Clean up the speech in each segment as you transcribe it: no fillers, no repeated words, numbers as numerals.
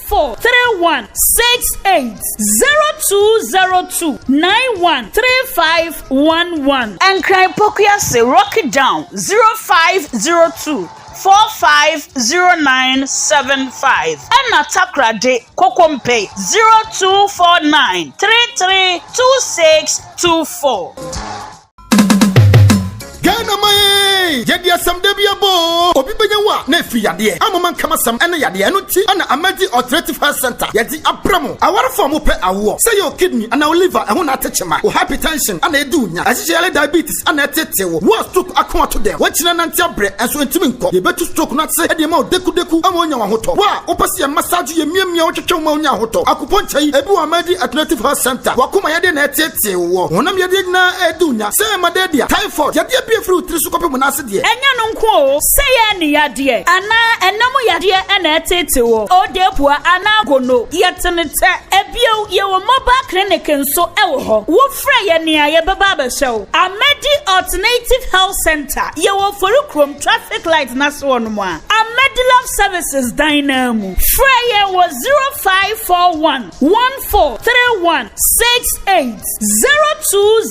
143168 0202 913511 and cry pokia say rock it down 0502 450975 and Atakra de Kokompe 0249 332624. Ghana mai yedia sam debiabo obi benyawa na fi yade amoman kama sam ene yade eno ti ana amadi alternative health center yadi abramo awar form pe awo say your kidney and our liver ehun na techema o hypertension ana edunya asijele diabetes ana tetewo wo stroke akon to dem wachina nanti abre enso ntimi nko ye betu stroke na say e ma deku ama onya wahoto wa opase ye massage ye miamia otwetwe ma onya wahoto akuponchai ebi wa amadi alternative health center wakoma yade na tetewo honam yade na edunya say madedia typhoid yade fruit three sukope munase de enya no nko say ye yade ana enamo yade na etetewo o depua ana gono yetenete ebio ye wo mobile clinic nso ewo ho wo fra ye nia ye baba ba show Amedi Alternative Health Center ye wo forukrom traffic light na so no mo a Amedi Love Services Dynamo fra ye wo 0541 143168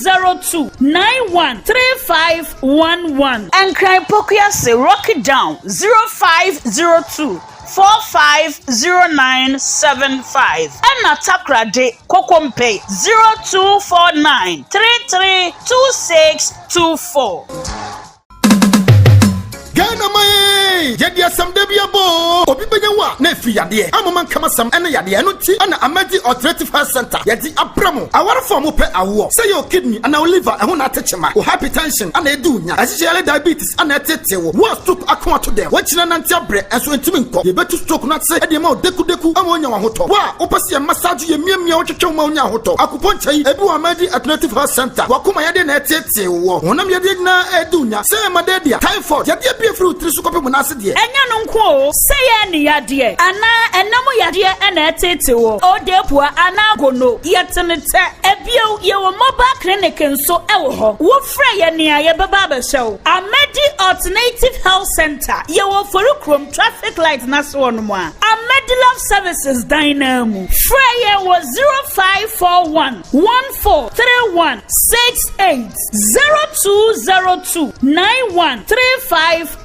0202 913511 and cry pokia say rock it down 0502 450975 and Atakra de Kokompe 0249 332624. Ghana mai yedia sam debiabo obi benyawa na fi yade amoman kama sam ene yade eno ti ana amadi alternative health center yadi abramo awar form pe awo say your kidney and our liver ehun na techema o hypertension ana edunya asijele diabetes ana tetewo wo stroke akon to dem wachina nanti abre enso ntimi nko ye betu stroke na say e ma deku ama onya wahoto wa opase ye massage ye miamia otwetwe ma onya wahoto akuponchai ebi wa amadi alternative health center wakoma yade na tetewo honam yade na edunya say madedia typhoid yade fruit three sukope munase de enya no nko say ye yade ana enamo yade na etetewo o depua ana gono yetenete ebio ye wo mobile clinic nso ewo ho wo fra ye nia ye baba ba show Amedi Alternative Health Center ye wo forukrom traffic light na so no mo a Amedi Love Services Dynamo fra ye wo 0541 143168 0202 913511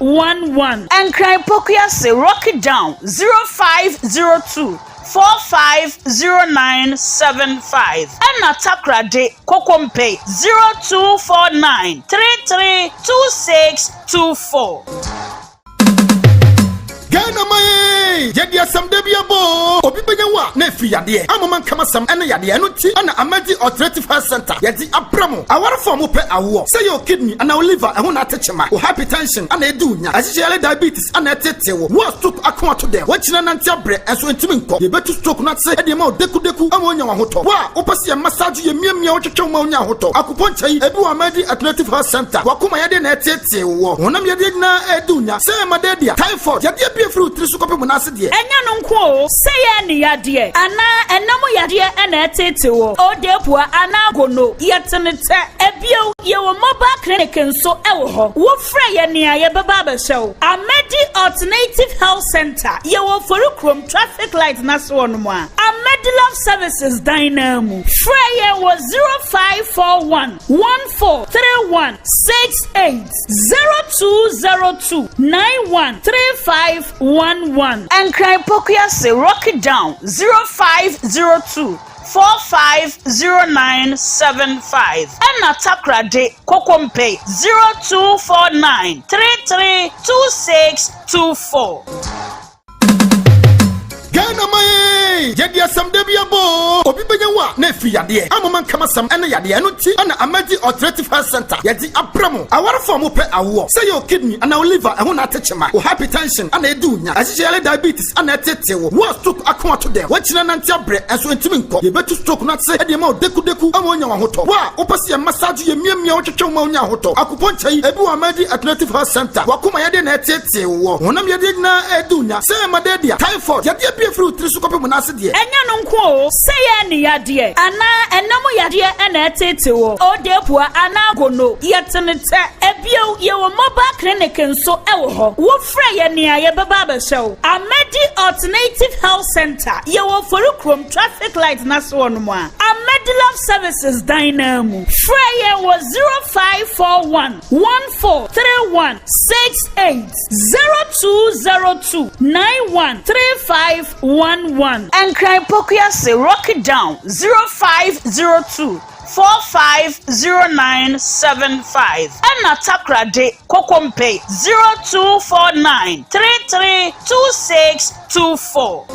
and cry pokia say rock it down 0502 450975 and Atakra de Kokompe 0249 332624. Ghana mai yedia sam debiabo obi benyawa na fi yade amoman kama sam ene yade eno ti ana amadi alternative health center yadi abramo awar form pe awo say your kidney and our liver ehun na techema o hypertension ana edunya asijele diabetes ana tetewo wo stroke akon to dem wachina nanti abre enso ntimi nko ye betu stroke na say e ma deku ama onya wahoto wa opase ye massage ye miamia otwetwe ma onya wahoto akuponchai ebi wa amadi alternative health center wakoma yade na tetewo honam yade na edunya say madedia typhoid yade fruit three sukope munase de enya no nko say ye yade ana enamo yade na etetewo o depua ana gono yetenete ebio ye wo mobile clinic nso ewo ho wo fra ye nia ye baba ba show Amedi Alternative Health Center ye wo forukrom traffic light na so no mo a Amedi Love Services Dynamo fra ye wo 0541 143168 0202 913511 and cry pokia say rock it down 0502 450975 and Atakra de Kokompe 0249 332624. Ghana mai yedia sam debiabo obi benyawa na fi yade amoman kama sam ene yade eno ti ana amadi alternative health center yadi abramo awar form pe awo say your kidney and our liver ehun na techema o hypertension ana edunya asijele diabetes ana tetewo wo stroke akon to dem wachina nanti abre enso ntimi nko ye betu stroke na say e ma deku ama onya wahoto wa opase ye massage ye miamia otwetwe ma onya wahoto akuponchai ebi wa amadi alternative health center wakoma yade na tetewo honam yade na edunya say madedia typhoid yade fruit three sukope munase de enya no nko o say any yade ana enam yade ena etete wo odepua ana gono yetenete ebio ye wo mobile clinic nso ewo ho wo fra ye nea ye beba ba hyew Amedi Alternative Health Center ye wo forukrom traffic light na so no mo a Amedi Love Services Dynamo fra ye wo 0541 143168 0202 913511 and cry pokia say rock it down 0502 450975 and Atakra de Kokompe 0249 332624.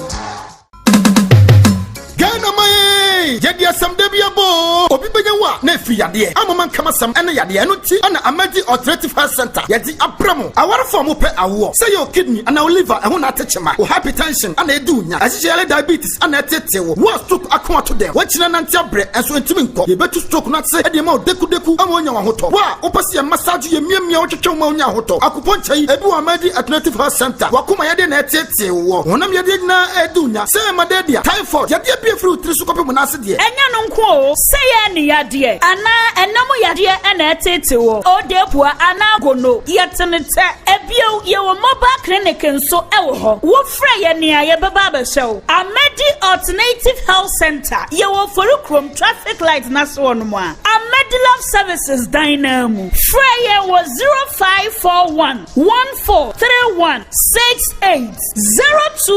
Ghana mai yedia sam de biabo obi benyewa na efi yade amman kama sam ene yade no ti na Amedi Alternative Health Center yedi abramo awar form pe awo say your kidney and our liver ehun na techema o hypertension and edunya ahyehele diabetes and etetewo wo stroke akwa to dem wachina na ntiabre enso entimi nko ye betu stroke na se e ma deku amonya wa hoto wa opase massage ye miamia otwetwe ma onya hoto akuponchai ebi wa Amedi Alternative Health Center wakoma yade na etetewo honam yade na edunya say madedia typhoid yade fruit trisukope munase de enya no nko o say any yade ana enam yade ena etete wo odepua ana gono yetenete ebio ye wo mobile clinic nso ewo ho wo fra ye nea ye beba ba hyew Amedi Alternative Health Center ye wo forukrom traffic light na so no mo a Amedi Love Services Dynamo fra ye wo 0541 143168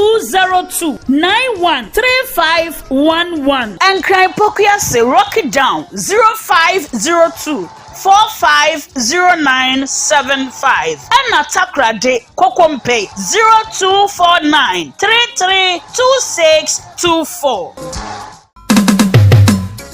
0202 913511 and cry pokia say rock it down 0502 450975 and Atakra de Kokompe 0249 332624.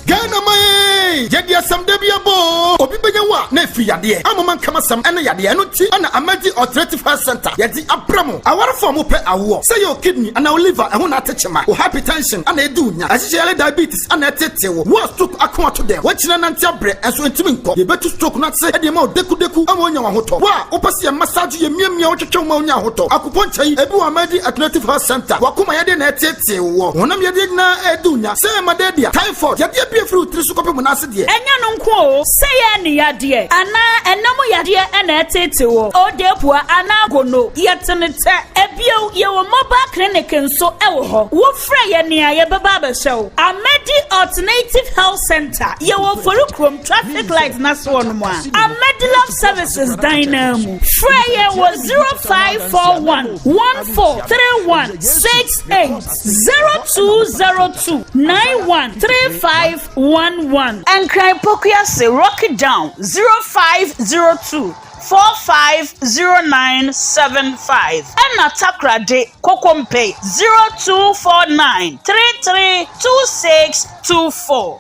Ghana mai yedia sam de biabo obi benyewa na efi yade amman kama sam ene yade no ti na Amedi Alternative Health Center yedi abramo awar form pe awo say your kidney and our liver ehun na techema o hypertension and edunya ahyehele diabetes and etetewo wo stroke akwa to dem wachina na ntiabre enso entimi nko ye betu stroke na se e ma deku amonya wa hoto wa opase massage ye miamia otwetwe ma onya hoto akuponchai ebi wa Amedi Alternative Health Center wakoma yade na etetewo honam yade na edunya say madedia typhoid yade fruit trisukope munase de enya no nko o say any yade ana enam yade ena etete wo odepua ana gono yetenete ebio ye wo mobile clinic nso ewo ho wo fra ye nea ye beba ba hyew Amedi Alternative Health Center ye wo forukrom traffic light na so no mo a Amedi Love Services Dynamo fra ye wo 0541 143168 0202 913511 and cry pokia say rock it down 0502 450975 and Atakra de Kokompe 0249 332624.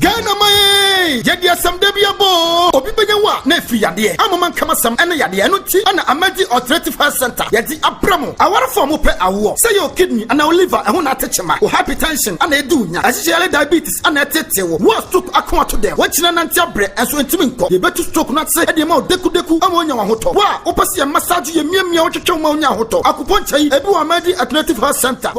Ghana mai yedia sam de biabo obi benyewa na efi yade amman kama sam ene yade no ti na Amedi Alternative Health Center yedi abramo awar form pe awo say your kidney and our liver ehun na techema o hypertension and edunya ahyehele diabetes and etetewo wo stroke akwa to dem wachina na ntiabre enso entimi nko ye betu stroke na se e ma deku amonya wa hoto wa opase massage ye miamia otwetwe ma onya hoto akuponchai ebi wa Amedi Alternative Health Center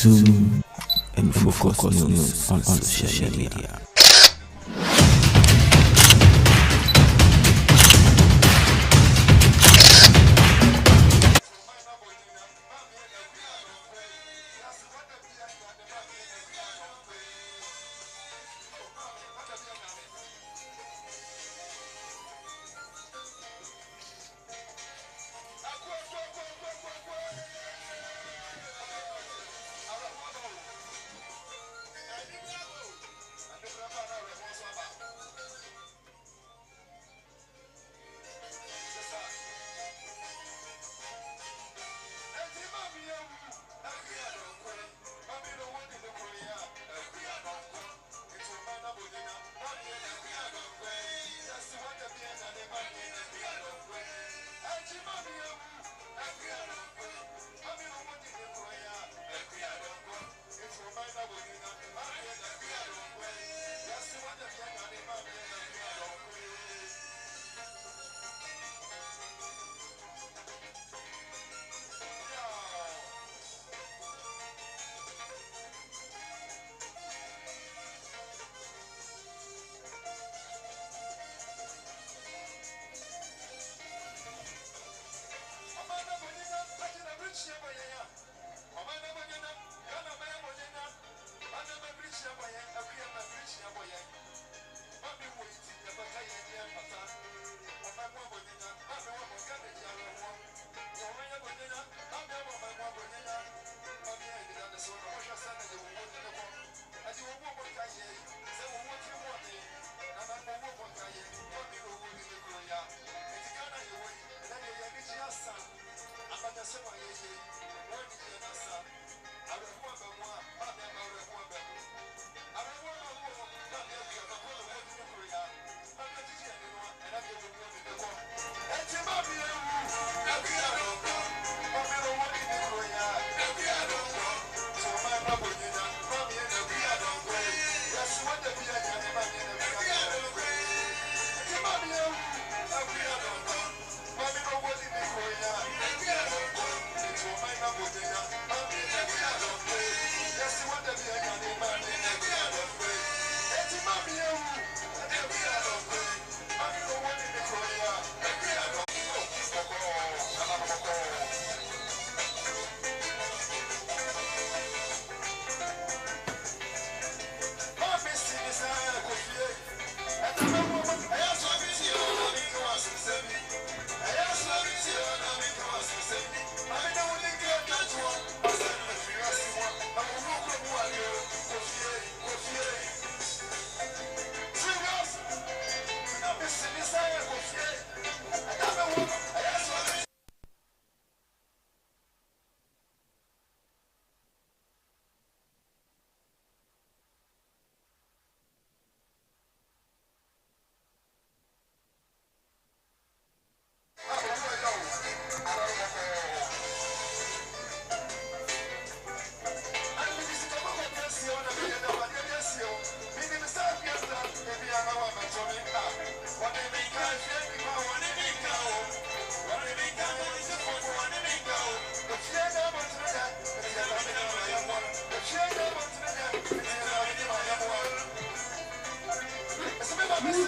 Zoom and focus news on social media.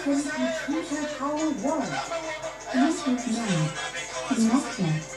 Welcome to TVGH Our World. Please wait now. Connecting.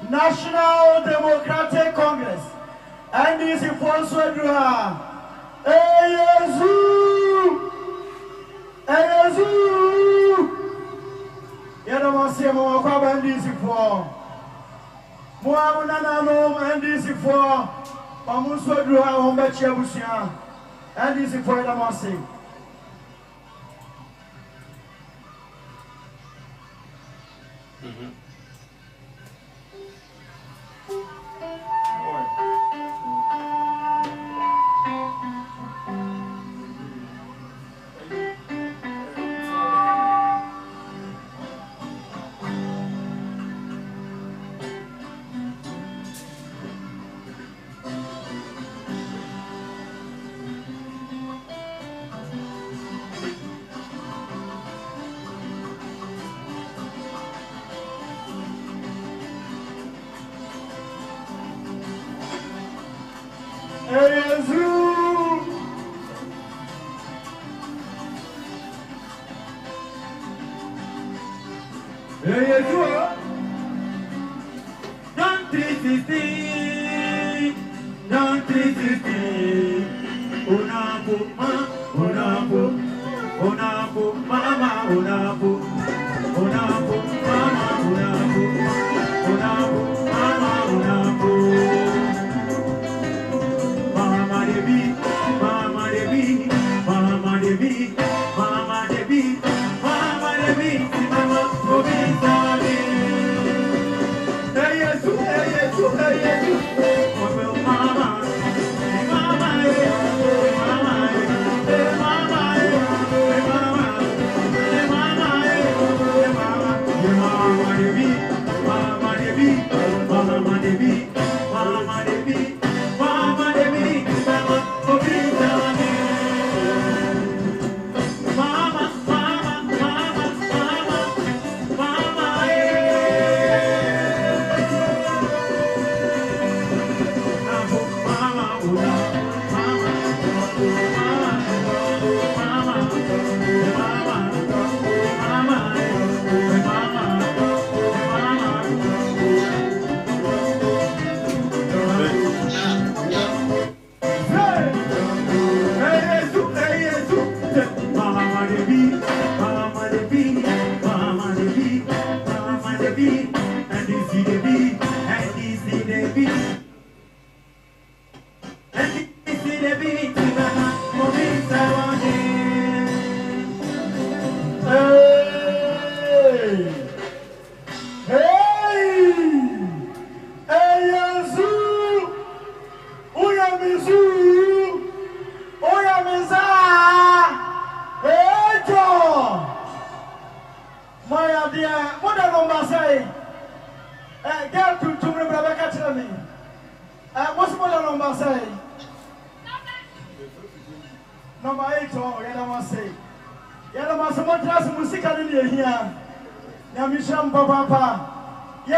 National Democratic Congress. And this is also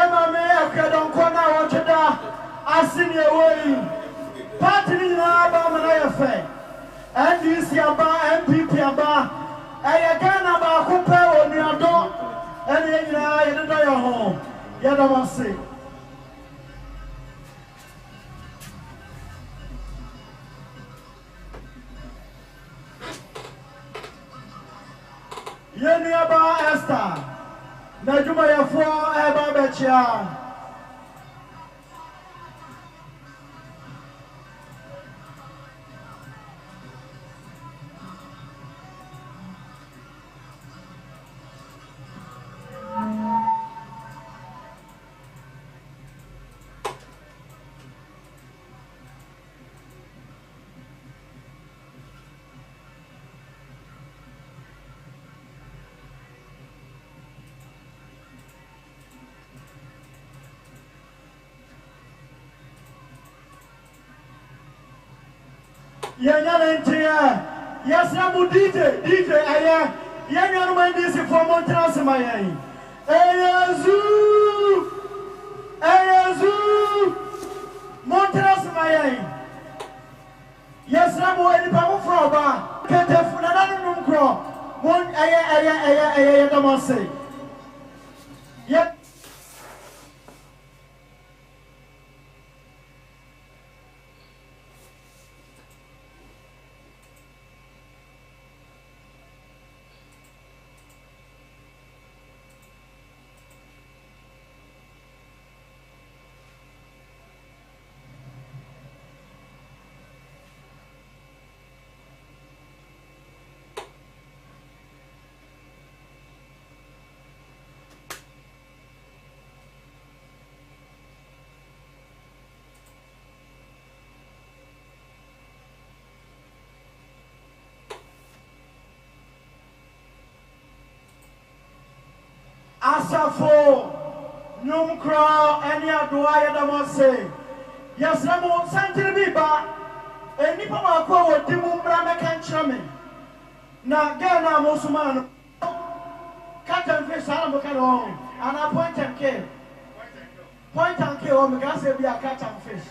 Maame Ekua Donkor na wocheda asini ewoi party ni na aba mana ye fe NDC aba MPP aba eye Ghana ba ko pe oni ado ene nyina ye do yo ho ye da wase ye ni aba Esther na juma ya fo eba bechia Yenyanentia, yes, I'm DJ, aya, Yanyan Mandis for Montras, my Ayazu, Montras, my yes, I'm waiting for Froba, Catafuna, Crow, one aya, Damase. Yet. Asafo Numkra any adwaya damase yes ramo santire biba enipa makwa wodimu mbra meka nkyereme na Ghana mosuma no katan fish salam ka no ana point and kill o me ga say bia katan fish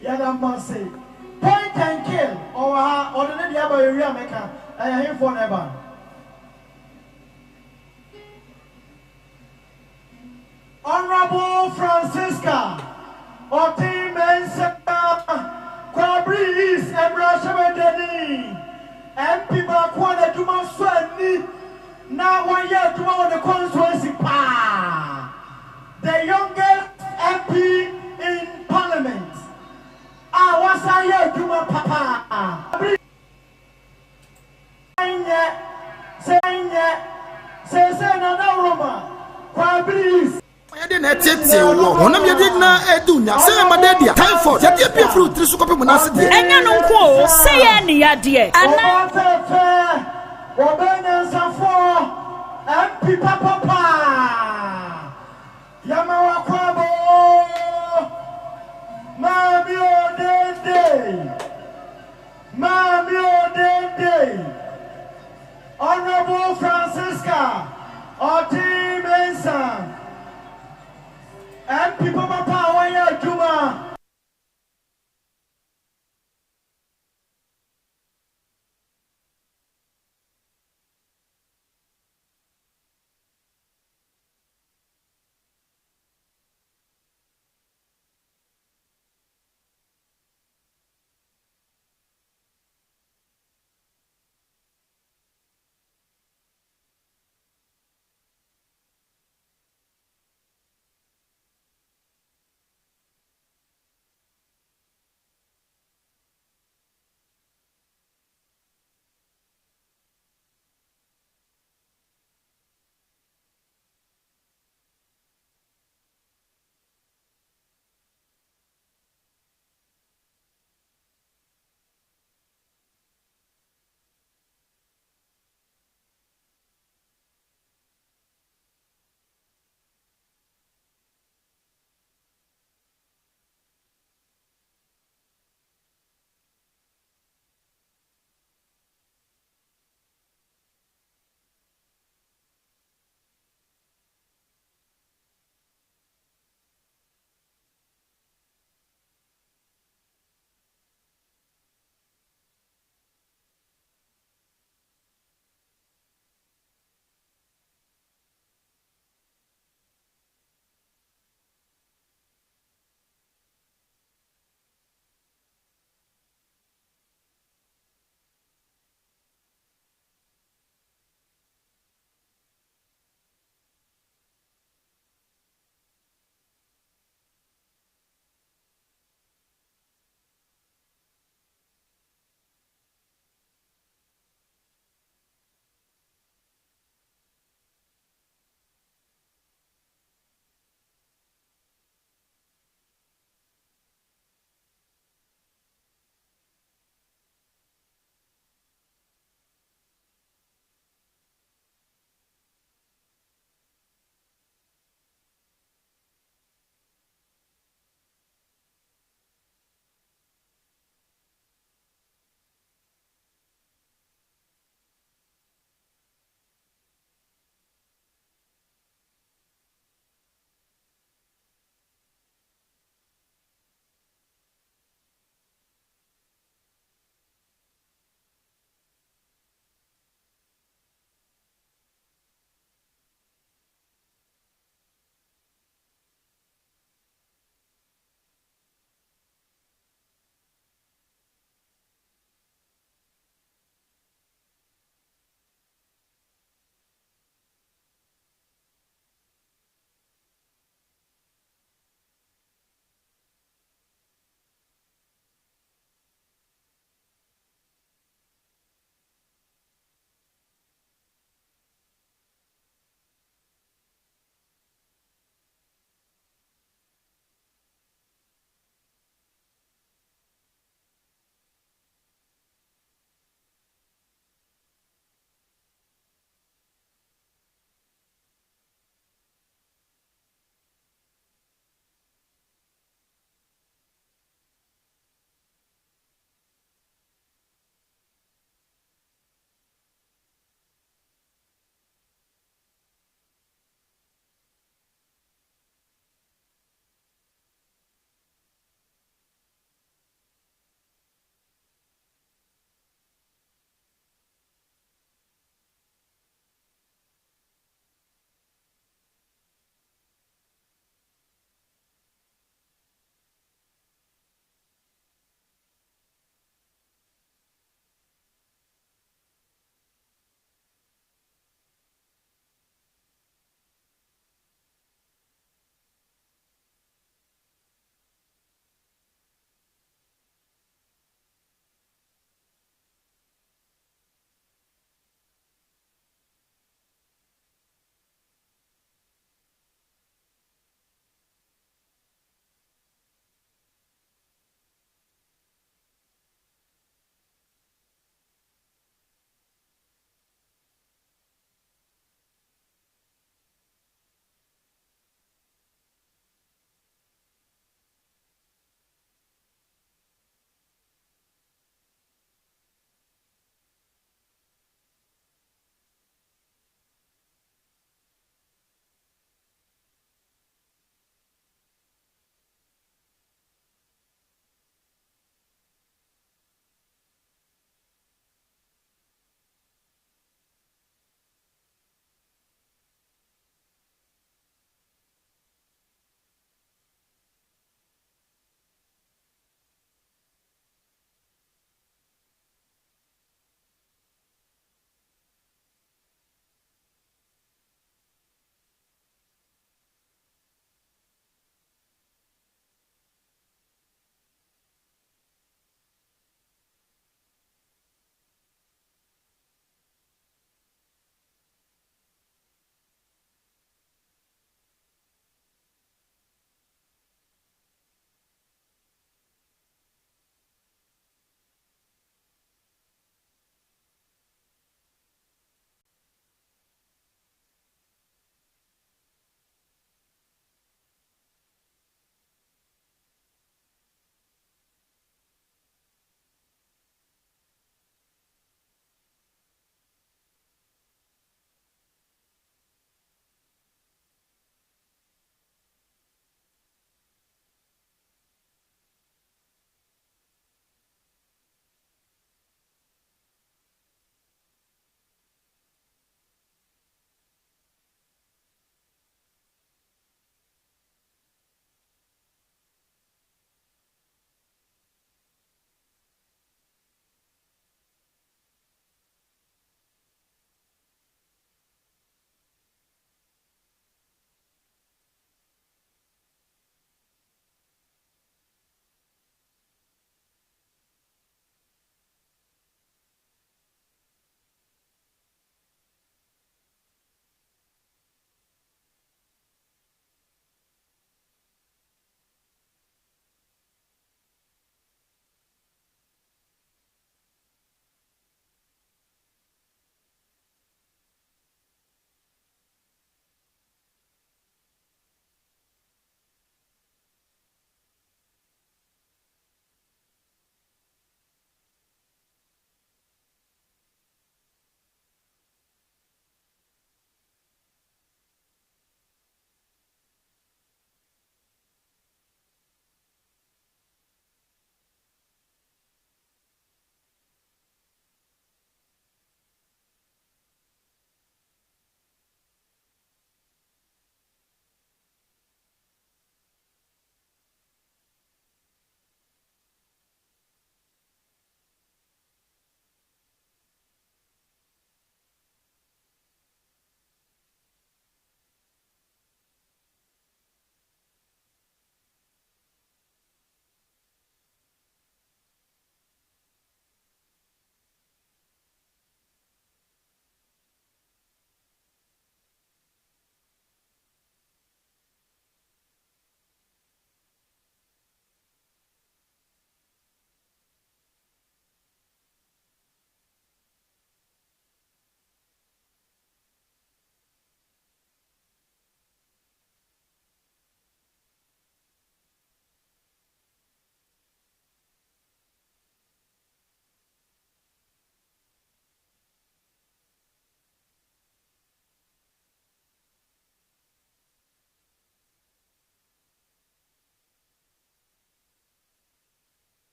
ya damase point and kill o ha odene dia ba area meka him for never. Honorable Francisca Oti Mensa Kwabris Emra Shebedeni MP Bakwana Juma Swani Now 1 year to on the constituency pa. The youngest MP in Parliament. What's a year to my papa? Say no Roma. Please. I didn't tete wo honam ye did na edunya say madedia typhoid ye dey pia fruit tri so kopem na se de enya no nko say ye ne yade ana obenya safo MP papa yama wakwabo Maame Odende Honorable Francisca Oti Mensah and people papa wanya Juma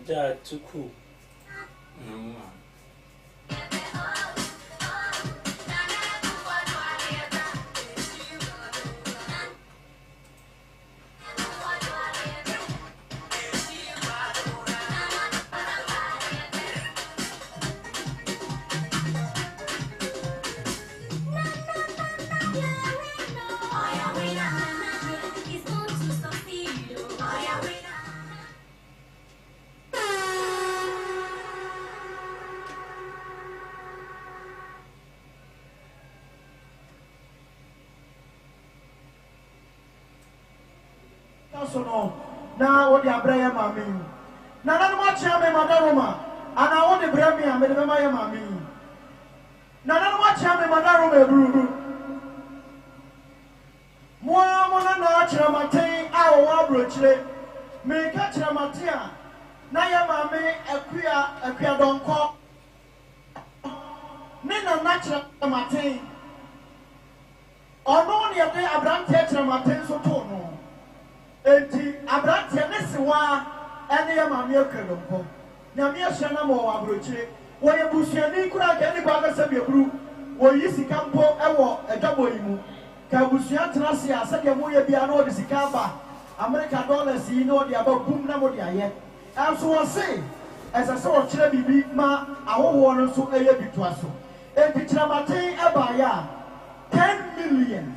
That too cool. So no, now what the Abraham Maame. Now that much I am Madaroma, and I want the Brahmi and the Maya Maame. Now that much I am Madaroma Bru. Moana Chramate, our Wabroche, make a Chramatia. Naya Maame, Ekua Donkor. Nina Natural Mate. Or no, the Abraham Tetramate so tono. Enti abrantia nesiwa ene ya Maame Ekua nyame ahia na mo abrochire wo ye busuani kura ga ni kwa kasa biebru wo yi sika mpo ewo adwabo yi mu ka busua tena se ase de mo ye bia na odi sika ba America dollars yi no de aba bum na mo de aye enso wo se esa se wo kire bibi ma ahowo no so eye bitwa so enti Kramate eba ya 10 million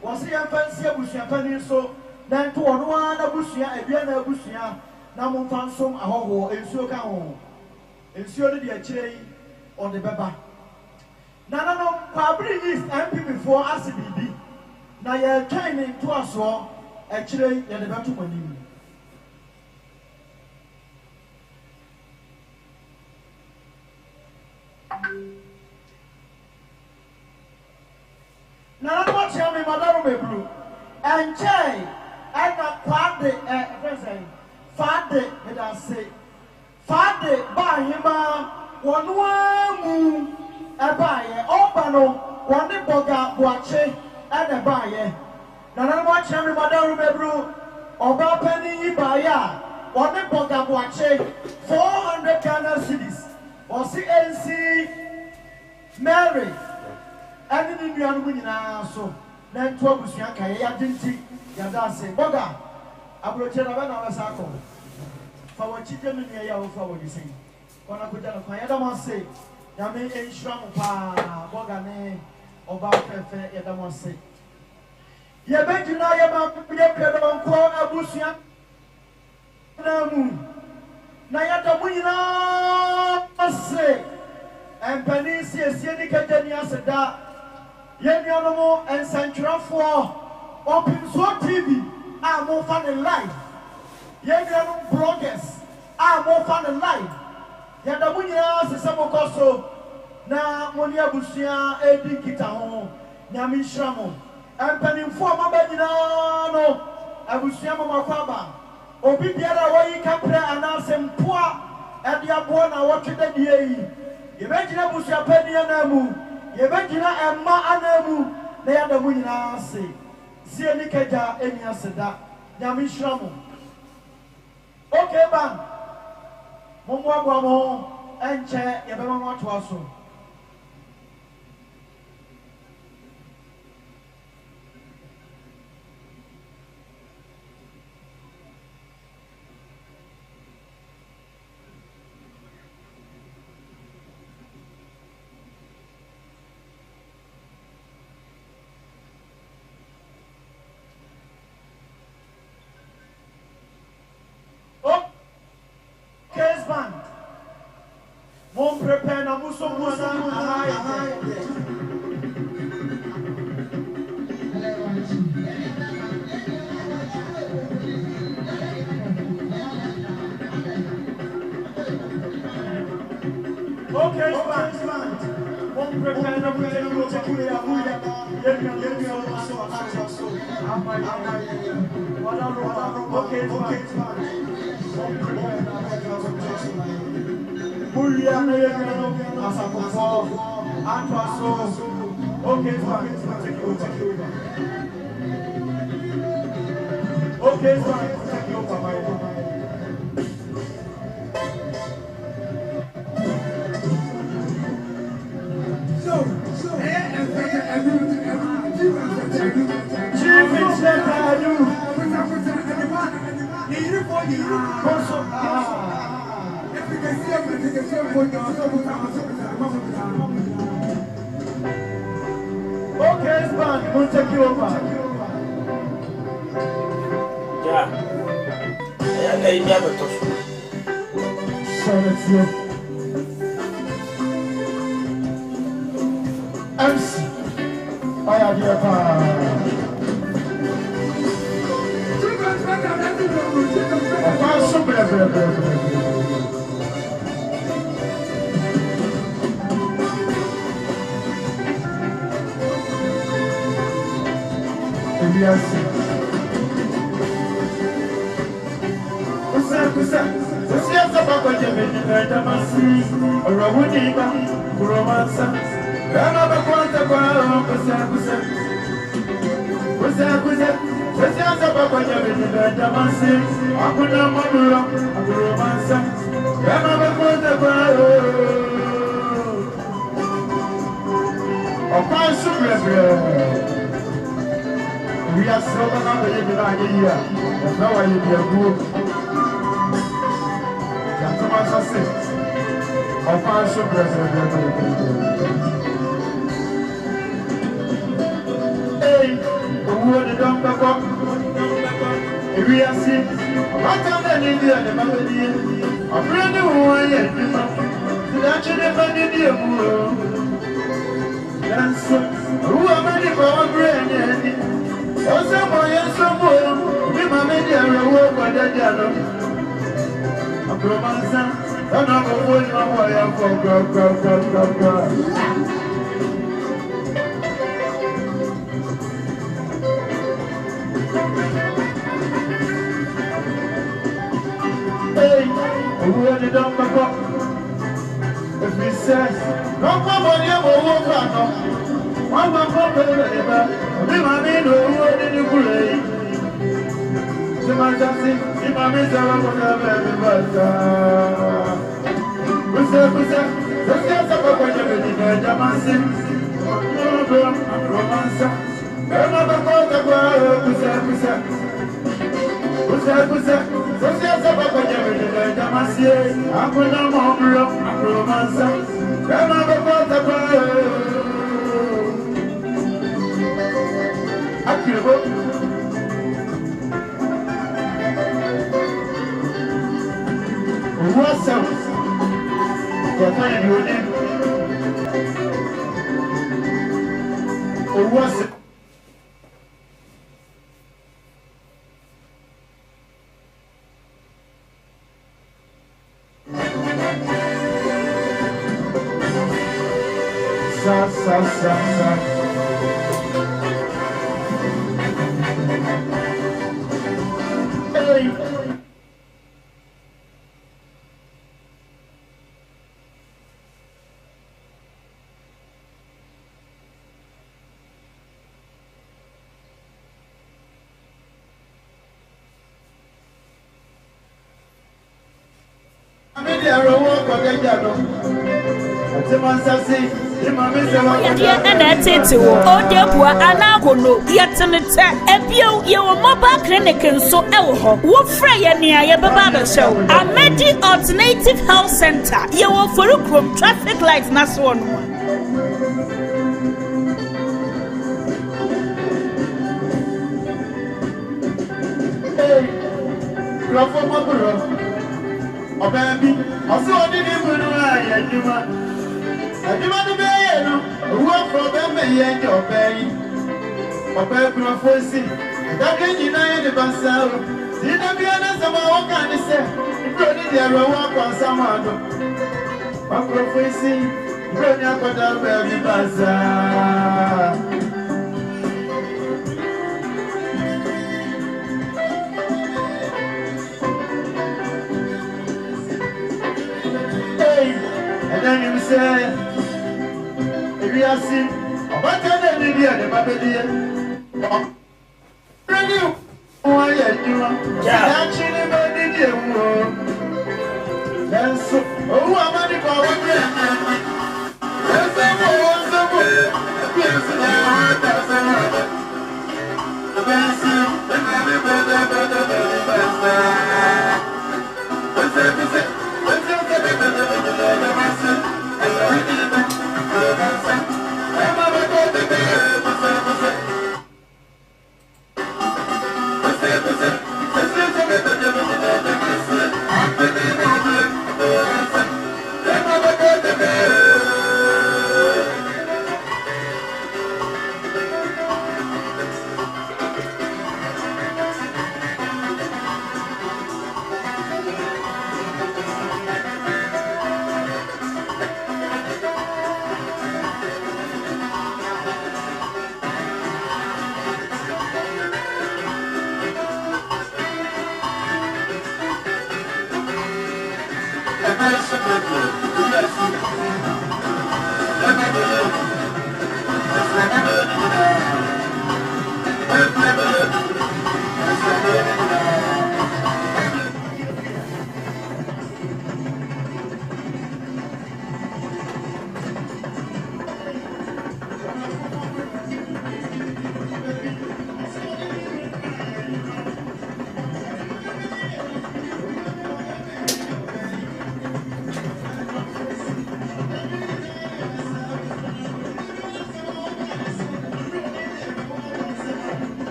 wo se ya fancy busua pani so na to ono na busua ebia na busua na mo fansom ahoho ensuo ka ho ensuo de akire yi on the beba na no kwabri east MP before ACBD na ye training to aso akire ye de beto manim na no what tell me madam meblu enjoy Ena Fade, present. Fade, let us say. Fade, by him, one a buyer, Obano, one the boga, watche, and a buyer. Nana watch every Madame Mebru, Oba Penny, buyer, one the boga, watche, 400 Ghana cities, or CNC, Mary, and the Indian women are so. Then 12 Yanka, ya didn't. Yada say, Boga, Abrochera Bana Sako. For what you did in your flower, you sing. When I put down a Yadama say, Yame a shram pa, Boga ne, Oba Pefe, Yadama say. Yabekina Yama, Donkor, Abusia, Namu, Nayata Wina say, and Panisia, Senica Denia Seda, Yemianomo, and Central 4. Open so TV, I'm more fun in life. Young bloggers, I'm more fun in life. Yadamunia, Sesamo Coso, na Monia Busia, Eddie Kitao, Yami Shramo, and Penny Forma Bedinano, Abusiamo Makwaba, Obibiara, why you can play and ask him poor at the Abuana, what you did ye. You imagine Abusia Penny and Amu, you imagine Emma and Amu, they are the winner, say. Sieni keja enya seda nyame hiramu okay ban mombo agwamo enche yebema mato aso Mon prepare na muso musa okay, man. Mon prepare na muso musa Muriana Asafo Antoaso. Okay, fine. Take you over. Okay, fine. Take you over. Okay, Span, we'll take you over. Yeah. Yeah, you never touch. So let's go. MC. I have your power. We are so much here. That's how I live here. That's what I say. I'll find some hey, the word is done back up. We are sick. What am I in the other? I'm really one yet. That's never did you. That's who am I for a brain? Also, boy, and some more. We manage to work by the dialogue. I'm from myself. I'm not going to worry about go. Hey, who are the dumb back? If we say, no one ever walk out. One man from the river, we Maame no one in the play. The man just see, the Maame is around for the baby butter. We say, let's get some of the baby Jamansi. Romance. Remember what the world, we say. Let's get some of the baby Jamansi. I'm going to romance. Remember what the world. What's up? What are you doing? What's up? Sa. and to Odebua Anagono, Yatanete, Ebio, your mobile clinic and so elho. What Freya near Baba show. Amedi Alternative Health Center, your Furukum traffic lights, that's one. Hey, oh baby, I saw the new I demand to be who are from them and your baby. Oh baby, I'm forcing. That can deny the bazaar. Did not be honest about what can I say? Running there, walk on someone. I'm prophecy. Running up on that baby bazaar. And then you say, if you are sick, what can I do here? The baby, you, why are you? Actually, baby, you. Then so, oh, I'm on the power. There's a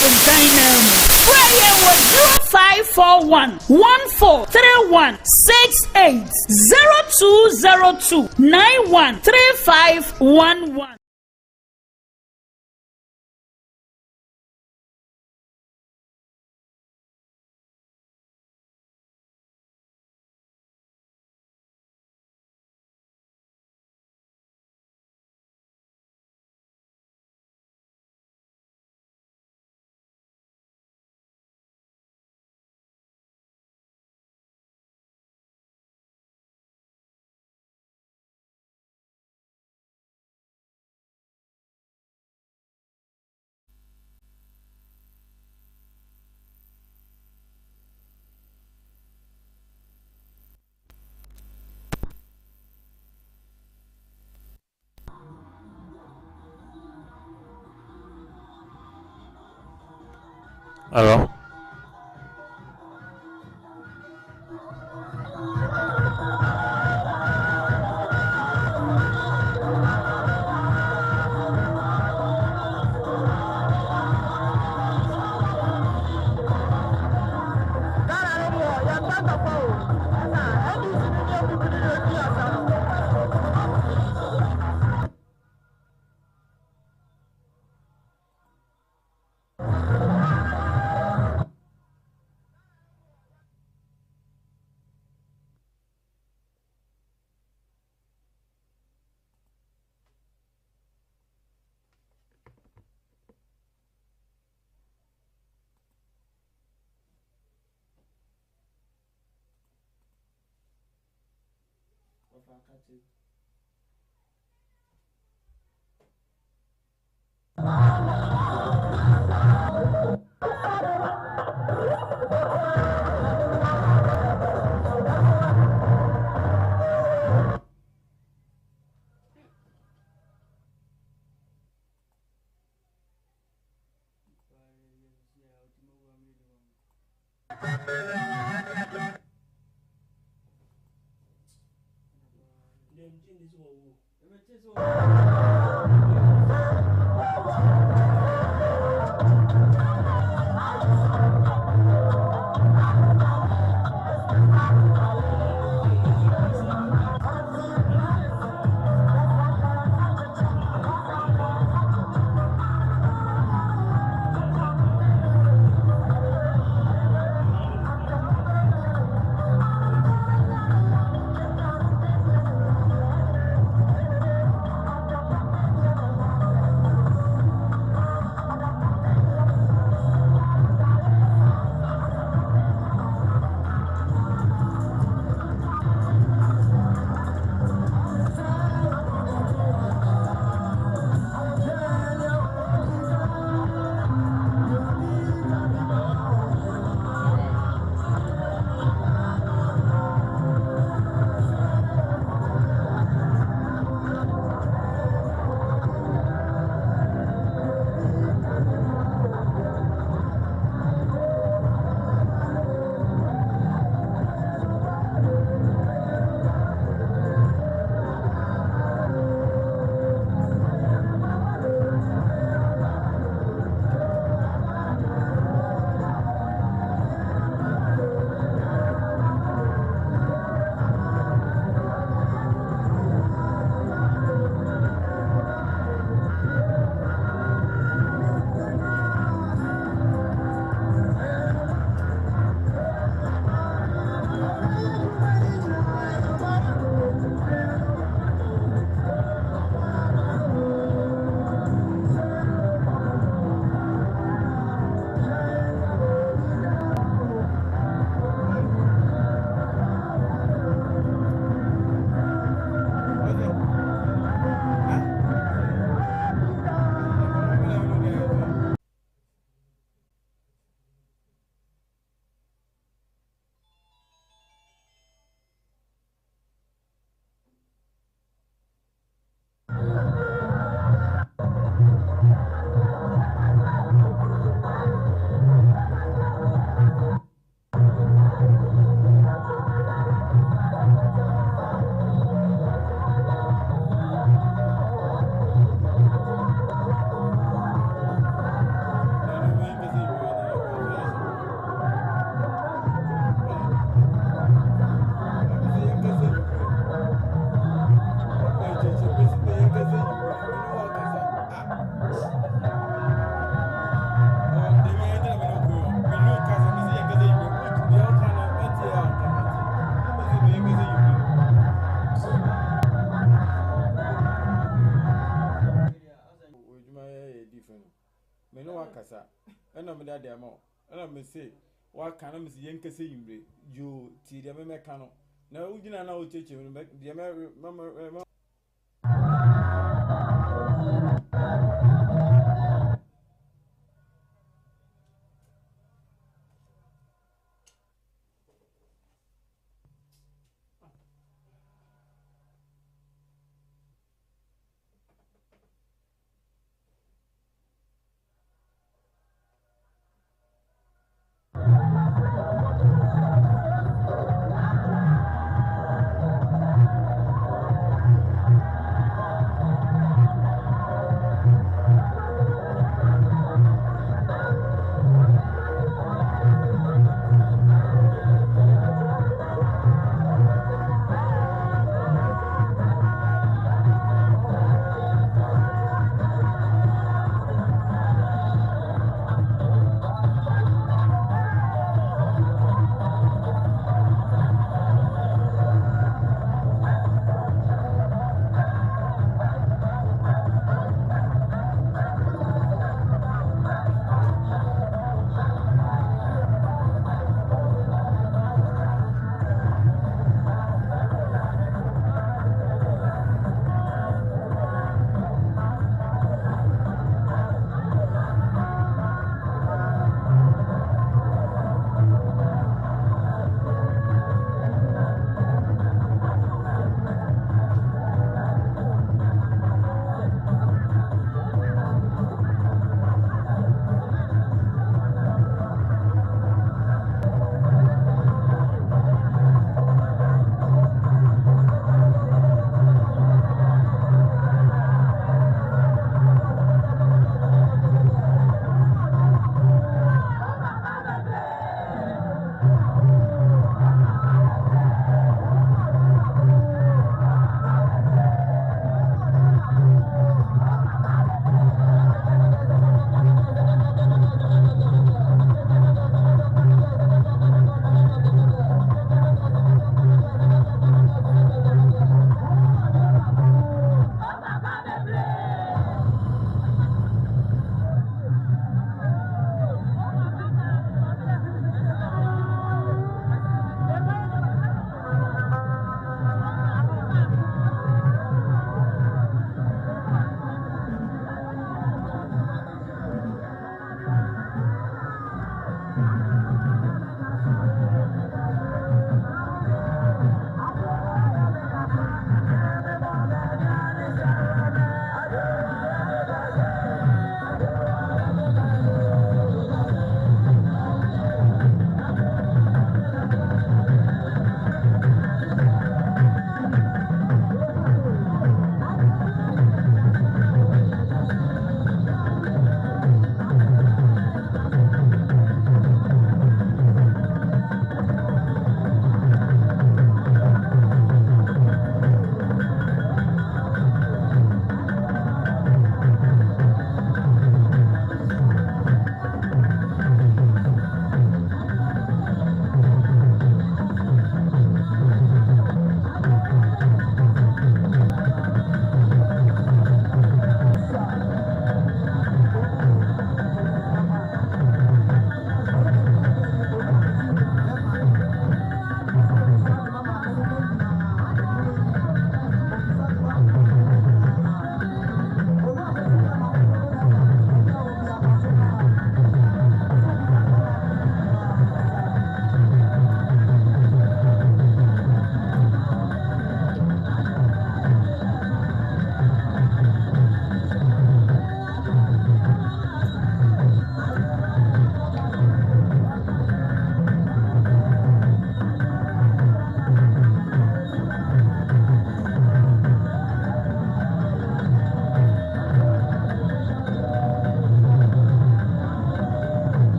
Dynamo. Prayer was 0541 1431 68 0202 913511. Hello. ɛna me da de ama ɛna me say wa kana me se yenkese yimbre yo ti de me ka no na ugina na o cheche me de me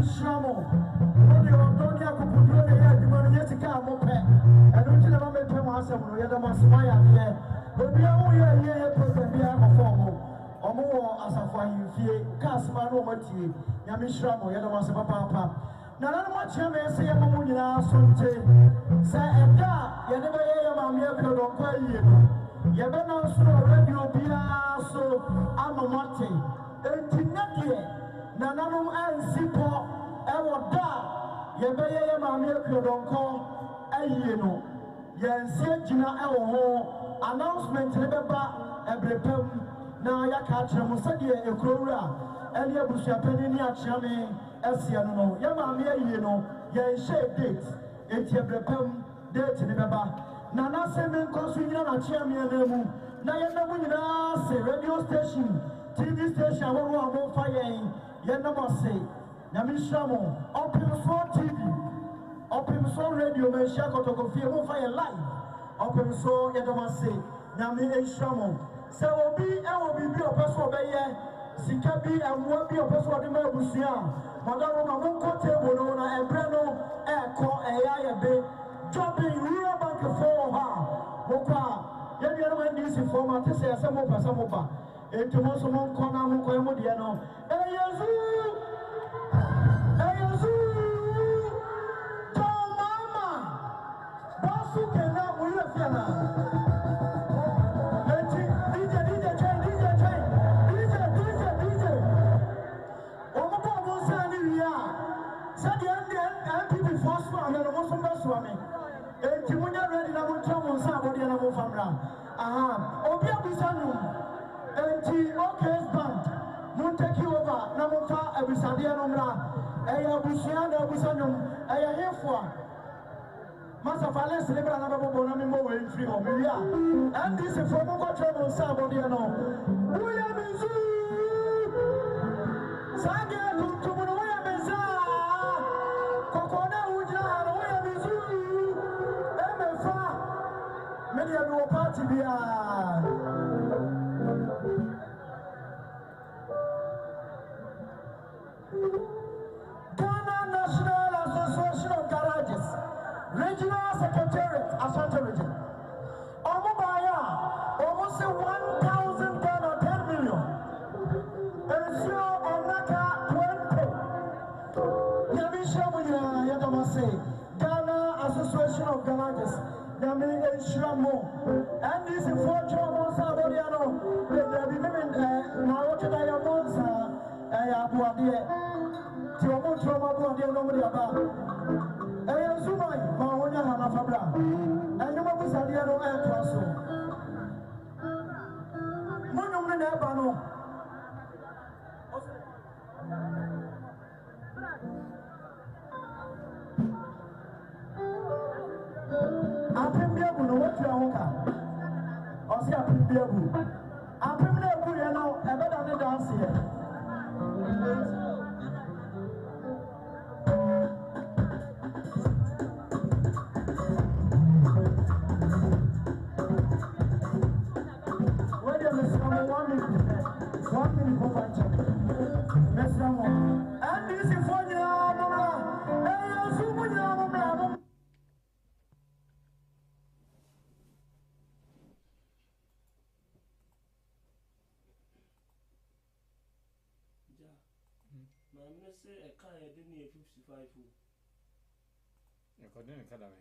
Shramo. Only on Donia Kupudu, the Yadman Yesika Mope, and don't you ever make him answer when you have a smile here. But we are here, present the arm of formal. Or more as a fine fear, Casman or Mati, Yamishramo, Yadamasa Papa. Now, I'm not sure I say I'm a Munina, Sunday. Say, and that, you never hear Maame don't call you. You better not so radio, so I'm a Mati. And Tinadia, Nananum and Sipo, Ewa Da, you better hear Maame don't call Ayeno. Yen said Gina Ewo announcement, remember, every pum. Now, I catch him, Sadia, Ekua, and Yabusha Penny at Chami. Esiano, Yamamia, you know, ye shape dates, every pum, date in the Baba. Nana Semen Consuina, Champion, Nayana, say radio station, TV station, one fire, Yanamase, Yamishamo, Open Soul TV, Open Soul Radio, Meshako to confirm fire live, Open Soul Yamase, Yami Shamo. So, I will be a person obey. Sikabi and what be a person of the Mabusia. Madame Mamunko table and Breno, Ekua, a jumping real bank for her. Moka, Yan this informer to say some of us, and to Mosomon Kona Mukoyamodiano. Ayazu, Tom Mama, Basu cannot win a fiana. Obia Bisanu, and Ok's band, Monteki over, Namofa, Abisadia Nomra, Aya Busiana Busanum, Aya Hefua, Master Fales, Libra, Bonamimo, and Free Home, and this is from Mokotramo Sabodiano. William is Saga to Monoya Beza, Kokona Uja, William is MFA. Many of your party behind. Ghana National Association of Garages, Regional Secretariat, Ashanti Region. Omobaya, almost 1,000 Ghana, 10 million. And so, Onaka, 20. Yamisha, Yadamase, Ghana Association of Garages. Maame Shramo, and this is for Jomo Saboriano. The women now to diamonds, Abuadia, Jomo Trauma, nobody about. Ayazuma, Maonia Hanafabra, and you must have the other air crossing. Monument Abano. Apimbiabu, what you are, or see Apimbiabu. Apimbiabu, you know, a better dance here. Wait a minute, 1 minute, go back to and this is for you. Say a car didn't need 55. You couldn't academy.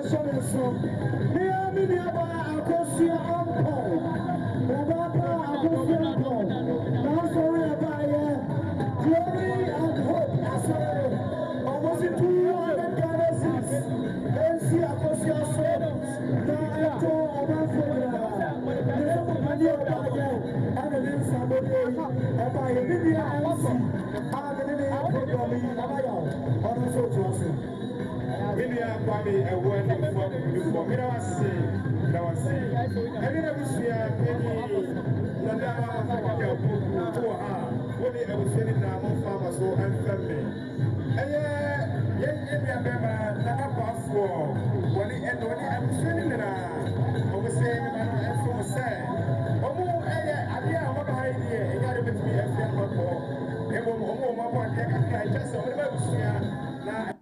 showing so. Near me, near by Akosia Uncle. Baba Akosia Uncle. Now, sorry about glory and hope. That's all. Almost 200 galaxies. Then see Akosia Soul. Now, I told William Bobby, a word before me, I say, I didn't see any what I was saying now, farmers so unfriendly. And yeah, member, not for when it ended, I'm saying that I was saying, I'm so sad. Oh, I what idea, I got it with me as young. And one more, I just saw the